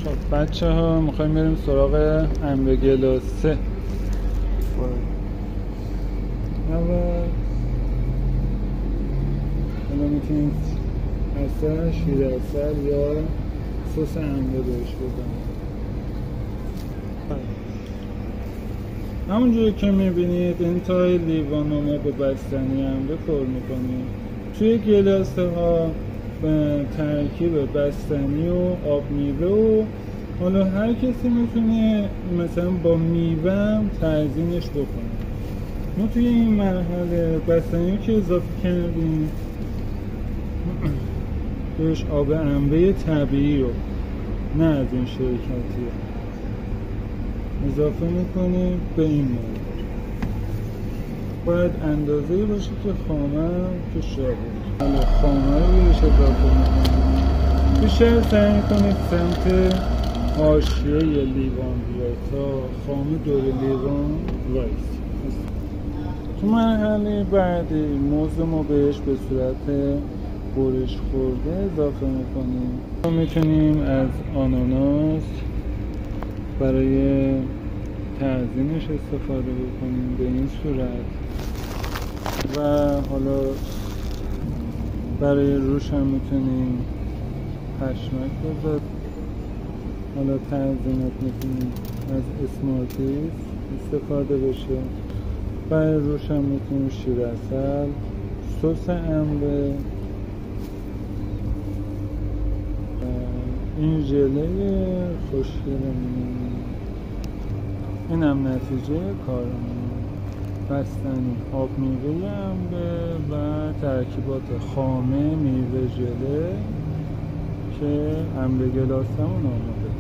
خب بچه ها میخوایم بریم سراغ انبه گلاسه. اول حالا میتونید عسل، شیر عسل یا سس انبه بهش بزنید. همونجوری که میبینید انتهای لیوان رو ما با بستنی انبه پر میکنیم. توی گلاسه ها به ترکیب بستنی و آب میوه و حالا هر کسی میتونه مثلا با میوه هم تزیینش بکنه. ما توی این مرحله بستنی که اضافه کردیم بهش آب انبه طبیعی رو نه از این شرکتی اضافه میکنیم به این مواد. باید اندازه‌ای باشه که خامه توش بود. حالا خامه رو بهش اضافه میکنیم. بیشتر سعی میکنید سمت حاشیه لیوان بیاید تا خامه دور لیوان وایس. تو مرحله بعدی موز ما بهش به صورت برش خورده اضافه میکنیم. ما میتونیم از آناناس برای تزیینش استفاده بکنیم به این صورت و حالا برای روش هم میتونیم پشمک بذاریم. حالا تزیینات میتونیم از اسمارتیس استفاده بشه. برای روش هم میتونیم شیر عسل، سس انبه، این ژله خوشگلمون، این هم نتیجه کارمون. بستنی آب میوه انبه و ترکیبات خامه میوه ژله که انبه گلاسمون آماده.